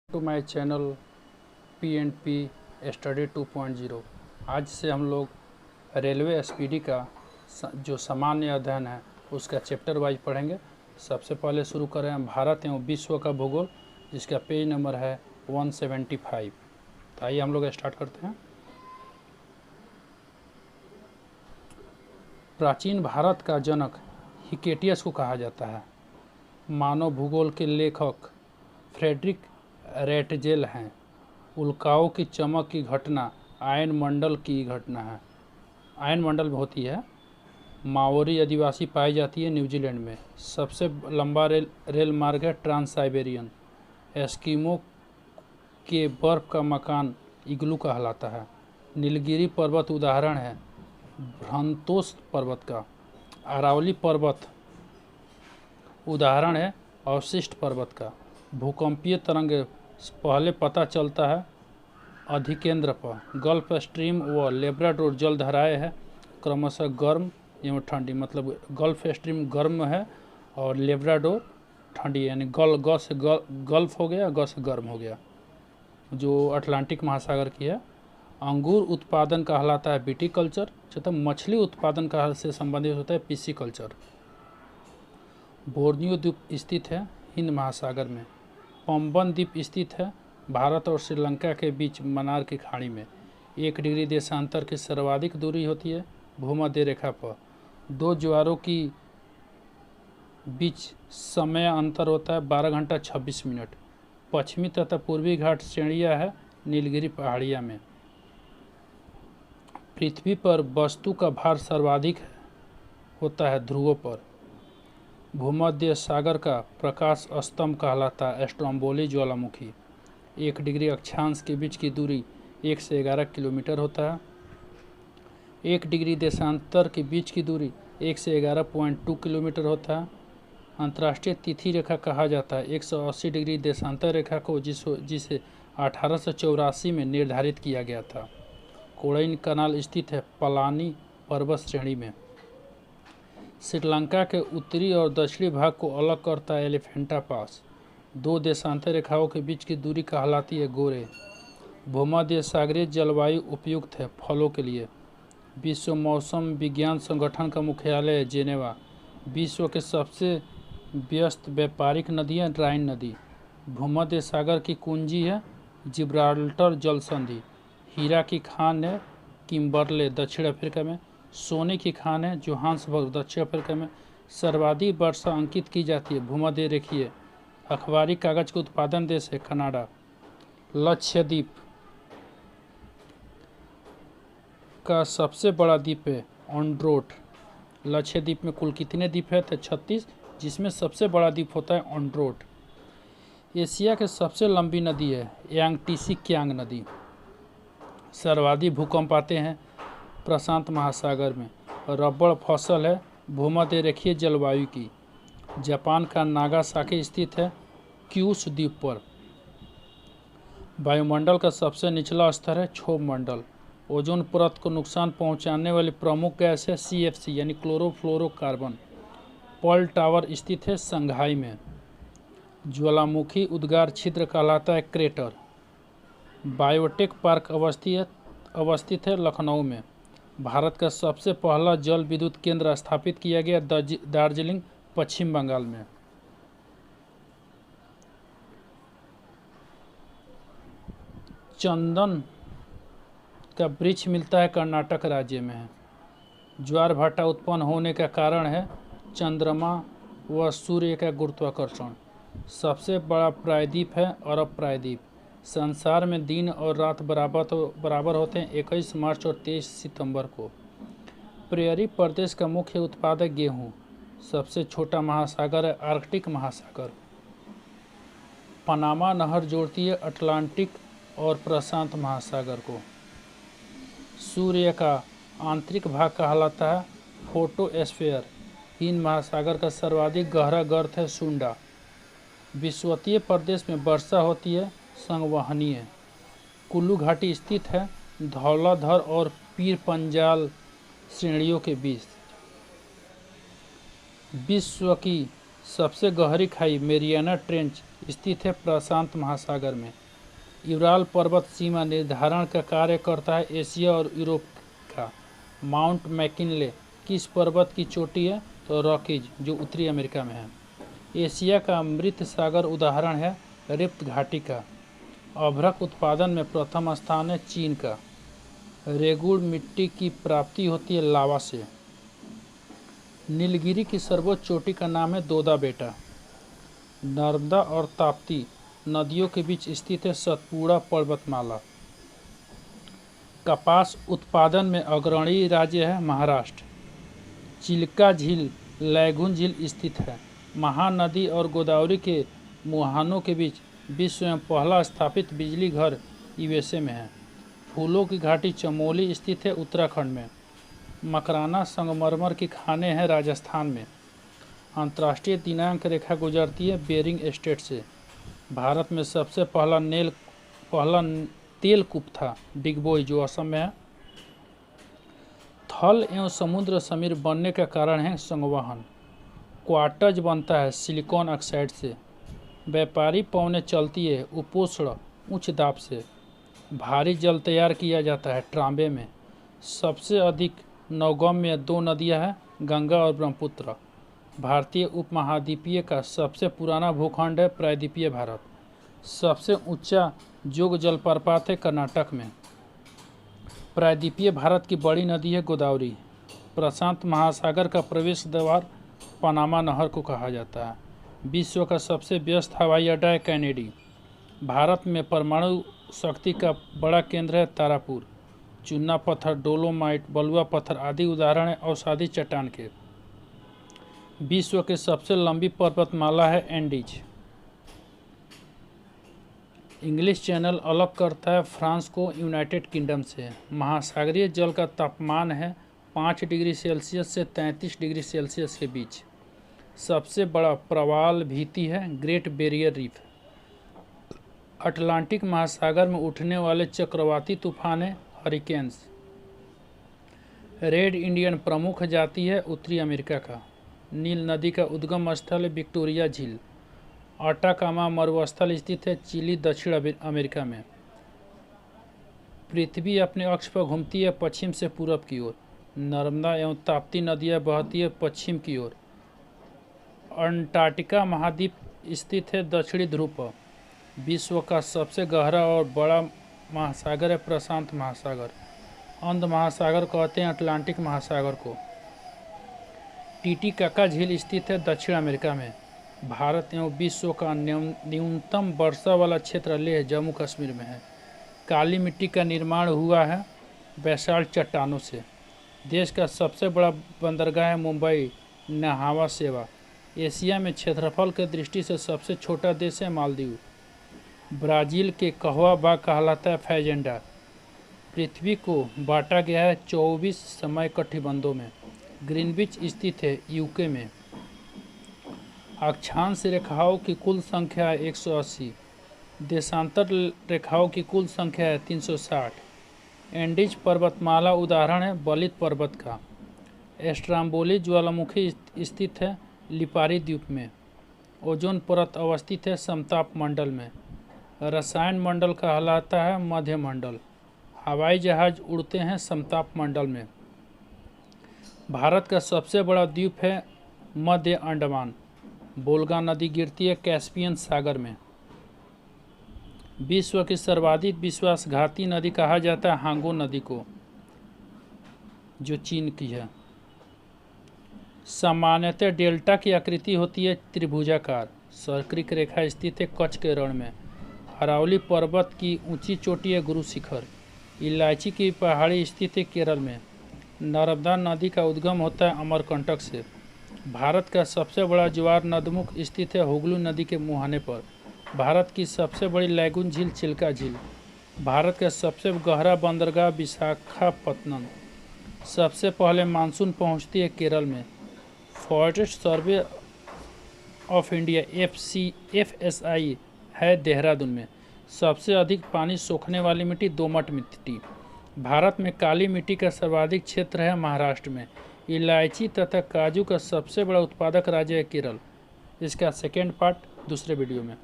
To my channel PNP study 2.0। आज से हम लोग रेलवे एसपीडी का जो सामान्य अध्ययन है उसका चैप्टर वाइज पढ़ेंगे। सबसे पहले शुरू करें हम भारत एवं विश्व का भूगोल, जिसका पेज नंबर है 175। तो आइए हम लोग स्टार्ट करते हैं। प्राचीन भारत का जनक हिकेटियस को कहा जाता है। मानव भूगोल के लेखक फ्रेडरिक रैटजेल हैं। उल्काओं की चमक की घटना आयन मंडल की घटना है, आयन मंडल में होती है। माओरी आदिवासी पाई जाती है न्यूजीलैंड में। सबसे लंबा रेल मार्ग है ट्रांस साइबेरियन। एस्किमो के बर्फ का मकान इग्लू कहलाता है। नीलगिरी पर्वत उदाहरण है भ्रंतोस पर्वत का। अरावली पर्वत उदाहरण है अवशिष्ट पर्वत का। भूकंपीय तरंग पहले पता चलता है अधिकेंद्र पर। गल्फ स्ट्रीम व लेब्राडोर जलधाराएं है क्रमशः गर्म एवं ठंडी, मतलब गल्फ स्ट्रीम गर्म है और लेब्राडोर ठंडी, यानी ग से गल्फ हो गया, ग से गर्म हो गया, जो अटलांटिक महासागर की है। अंगूर उत्पादन कहलाता है विटीकल्चर, तथा मछली उत्पादन का से संबंधित होता है पिसीकल्चर। बोर्नियो द्वीप स्थित है हिंद महासागर में। पंबन द्वीप स्थित है भारत और श्रीलंका के बीच मन्नार की खाड़ी में। 1 डिग्री देशांतर की सर्वाधिक दूरी होती है भूमध्य रेखा पर। 2 ज्वारों की बीच समय अंतर होता है 12 घंटा 26 मिनट। पश्चिमी तथा पूर्वी घाट श्रेणियाँ है नीलगिरी पहाड़िया में। पृथ्वी पर वस्तु का भार सर्वाधिक होता है ध्रुवों पर। भूमध्य सागर का प्रकाश स्तंभ कहलाता है स्ट्रोम्बोली ज्वालामुखी। 1 डिग्री अक्षांश के बीच की दूरी 1 से 11 किलोमीटर होता है। 1 डिग्री देशांतर के बीच की दूरी 1 से 11.2 किलोमीटर होता है। अंतर्राष्ट्रीय तिथि रेखा कहा जाता है 180 डिग्री देशांतर रेखा को, जिसे 1884 में निर्धारित किया गया था। कोड़इन कनाल स्थित है पलानी पर्वत श्रेणी में। श्रीलंका के उत्तरी और दक्षिणी भाग को अलग करता है एलिफेंटा पास। 2 देशांतर रेखाओं के बीच की दूरी कहलाती है गोरे। भूमध्य सागरीय जलवायु उपयुक्त है फलों के लिए। विश्व मौसम विज्ञान संगठन का मुख्यालय है जेनेवा। विश्व के सबसे व्यस्त व्यापारिक नदी है राइन नदी। भूमध्य सागर की कुंजी है जिब्राल्टर जल संधि। हीरा की खान है किम्बरले दक्षिण अफ्रीका में। सोने की खान है जोहान्सबर्ग दक्षिण अफ्रीका में। सर्वाधिक वर्षा अंकित की जाती है भूमध्य रेखीय। अखबारी कागज के उत्पादन देश है कनाडा। लक्षद्वीप का सबसे बड़ा द्वीप है ऑन्ड्रोट। लक्षद्वीप में कुल कितने द्वीप है? तो 36, जिसमें सबसे बड़ा द्वीप होता है ऑन्ड्रोट। एशिया के सबसे लंबी नदी है यांगटीसी क्यांग नदी। सर्वाधिक भूकंप आते हैं प्रशांत महासागर में। रबड़ फसल है भूमध्य रेखीय जलवायु की। जापान का नागासाकी स्थित है क्यूश द्वीप पर। वायुमंडल का सबसे निचला स्तर है क्षोभ मंडल। ओजोन परत को नुकसान पहुंचाने वाली प्रमुख गैस है CFC यानी क्लोरोफ्लोरोकार्बन। पर्ल टावर स्थित है संघाई में। ज्वालामुखी उद्गार छिद्र कहलाता है क्रेटर। बायोटेक पार्क अवस्थित है लखनऊ में। भारत का सबसे पहला जल विद्युत केंद्र स्थापित किया गया दार्जिलिंग पश्चिम बंगाल में। चंदन का वृक्ष मिलता है कर्नाटक राज्य में है। ज्वार भाटा उत्पन्न होने का कारण है चंद्रमा व सूर्य का गुरुत्वाकर्षण। सबसे बड़ा प्रायद्वीप है अरब प्रायद्वीप। संसार में दिन और रात बराबर होते हैं 21 मार्च और 23 सितंबर को। प्रेयरी प्रदेश का मुख्य उत्पाद है गेहूँ। सबसे छोटा महासागर है आर्कटिक महासागर। पनामा नहर जोड़ती है अटलांटिक और प्रशांत महासागर को। सूर्य का आंतरिक भाग कहलाता है फोटोस्फीयर। हिंद महासागर का सर्वाधिक गहरा गर्त है सुंडा। विषुवतीय प्रदेश में वर्षा होती है संवहनीय। कुल्लू घाटी स्थित है धौलाधर और पीर पंजाल श्रेणियों के बीच। विश्व की सबसे गहरी खाई मेरियाना ट्रेंच स्थित है प्रशांत महासागर में। यूराल पर्वत सीमा निर्धारण का कार्य करता है एशिया और यूरोप का। माउंट मैकिनले किस पर्वत की चोटी है? तो रॉकीज, जो उत्तरी अमेरिका में है। एशिया का मृत सागर उदाहरण है रिफ्ट घाटी का। अभ्रक उत्पादन में प्रथम स्थान है चीन का। रेगुड़ मिट्टी की प्राप्ति होती है लावा से। नीलगिरी की सर्वोच्च चोटी का नाम है दोदा बेटा। नर्मदा और ताप्ती नदियों के बीच स्थित है सतपुड़ा पर्वतमाला। कपास उत्पादन में अग्रणी राज्य है महाराष्ट्र। चिल्का झील लैगून झील स्थित है। महानदी और गोदावरी के मुहानों के बीच विश्व में पहला स्थापित बिजली घर यूएसए में है। फूलों की घाटी चमोली स्थित है उत्तराखंड में। मकराना संगमरमर की खानें हैं राजस्थान में। अंतर्राष्ट्रीय दिनांक रेखा गुजरती है बेरिंग स्ट्रेट से। भारत में सबसे पहला तेल कूप था डिगबोई, जो असम में है। थल एवं समुद्र समीर बनने का कारण है संवहन। क्वार्टज बनता है सिलिकॉन ऑक्साइड से। व्यापारी पौने चलती है उपोष्ण उच्च दाब से। भारी जल तैयार किया जाता है ट्रांबे में। सबसे अधिक नौगम्य दो नदियां हैं, गंगा और ब्रह्मपुत्र। भारतीय उपमहाद्वीपीय का सबसे पुराना भूखंड है प्रायद्वीपीय भारत। सबसे ऊंचा जोग जलप्रपात है कर्नाटक में। प्रायद्वीपीय भारत की बड़ी नदी है गोदावरी। प्रशांत महासागर का प्रवेश द्वार पनामा नहर को कहा जाता है। विश्व का सबसे व्यस्त हवाई अड्डा है कैनेडी। भारत में परमाणु शक्ति का बड़ा केंद्र है तारापुर। चूना पत्थर, डोलोमाइट, बलुआ पत्थर आदि उदाहरण है औषधि चट्टान के। विश्व की सबसे लंबी पर्वतमाला है एंडीज। इंग्लिश चैनल अलग करता है फ्रांस को यूनाइटेड किंगडम से। महासागरीय जल का तापमान है 5 डिग्री सेल्सियस से 33 डिग्री सेल्सियस के बीच। सबसे बड़ा प्रवाल भीति है ग्रेट बैरियर रीफ। अटलांटिक महासागर में उठने वाले चक्रवाती तूफान है हरिकेन्स। रेड इंडियन प्रमुख जाति है उत्तरी अमेरिका का। नील नदी का उद्गम स्थल है विक्टोरिया झील। अटाकामा मरुस्थल स्थित है चिली, दक्षिण अमेरिका में। पृथ्वी अपने अक्ष पर घूमती है पश्चिम से पूरब की ओर। नर्मदा एवं ताप्ती नदियाँ बहती है पश्चिम की ओर। अंटार्कटिका महाद्वीप स्थित है दक्षिणी ध्रुव पर। विश्व का सबसे गहरा और बड़ा महासागर है प्रशांत महासागर। अंध महासागर कहते हैं अटलांटिक महासागर को। टीटीकाका झील स्थित है दक्षिण अमेरिका में। भारत एवं विश्व का न्यूनतम वर्षा वाला क्षेत्र लेह जम्मू कश्मीर में है। काली मिट्टी का निर्माण हुआ है बेसाल्ट चट्टानों से। देश का सबसे बड़ा बंदरगाह है मुंबई नहावा सेवा। एशिया में क्षेत्रफल की दृष्टि से सबसे छोटा देश है मालदीव। ब्राज़ील के कहवा बाग कहलाता है फैजेंडा। पृथ्वी को बांटा गया है 24 समय कटिबंधों में। ग्रीनविच स्थित है यूके में। अक्षांश रेखाओं की कुल संख्या है 180। देशांतर रेखाओं की कुल संख्या है 360। एंडीज पर्वतमाला उदाहरण है बलित पर्वत का। स्ट्राम्बोली ज्वालामुखी स्थित है लिपारी द्वीप में। ओजोन परत अवस्थित है समताप मंडल में। रसायन मंडल कहलाता है मध्य मंडल। हवाई जहाज उड़ते हैं समताप मंडल में। भारत का सबसे बड़ा द्वीप है मध्य अंडमान। बोलगा नदी गिरती है कैस्पियन सागर में। विश्व की सर्वाधिक विश्वासघाती नदी कहा जाता है हांगो नदी को, जो चीन की है। सामान्यतः डेल्टा की आकृति होती है त्रिभुजाकार। सर्करिक रेखा स्थित है कच्छ के रण में। अरावली पर्वत की ऊंची चोटी है गुरु शिखर। इलायची की पहाड़ी स्थित है केरल में। नर्मदा नदी का उद्गम होता है अमरकंटक से। भारत का सबसे बड़ा ज्वार नदमुख स्थित है हुगली नदी के मुहाने पर। भारत की सबसे बड़ी लैगून झील चिल्का झील। भारत का सबसे गहरा बंदरगाह विशाखापत्तनम। सबसे पहले मानसून पहुंचती है केरल में। Forest survey of India FSI है देहरादून में। सबसे अधिक पानी सोखने वाली मिट्टी दोमट मिट्टी। भारत में काली मिट्टी का सर्वाधिक क्षेत्र है महाराष्ट्र में। इलायची तथा काजू का सबसे बड़ा उत्पादक राज्य है केरल। इसका सेकेंड पार्ट दूसरे वीडियो में।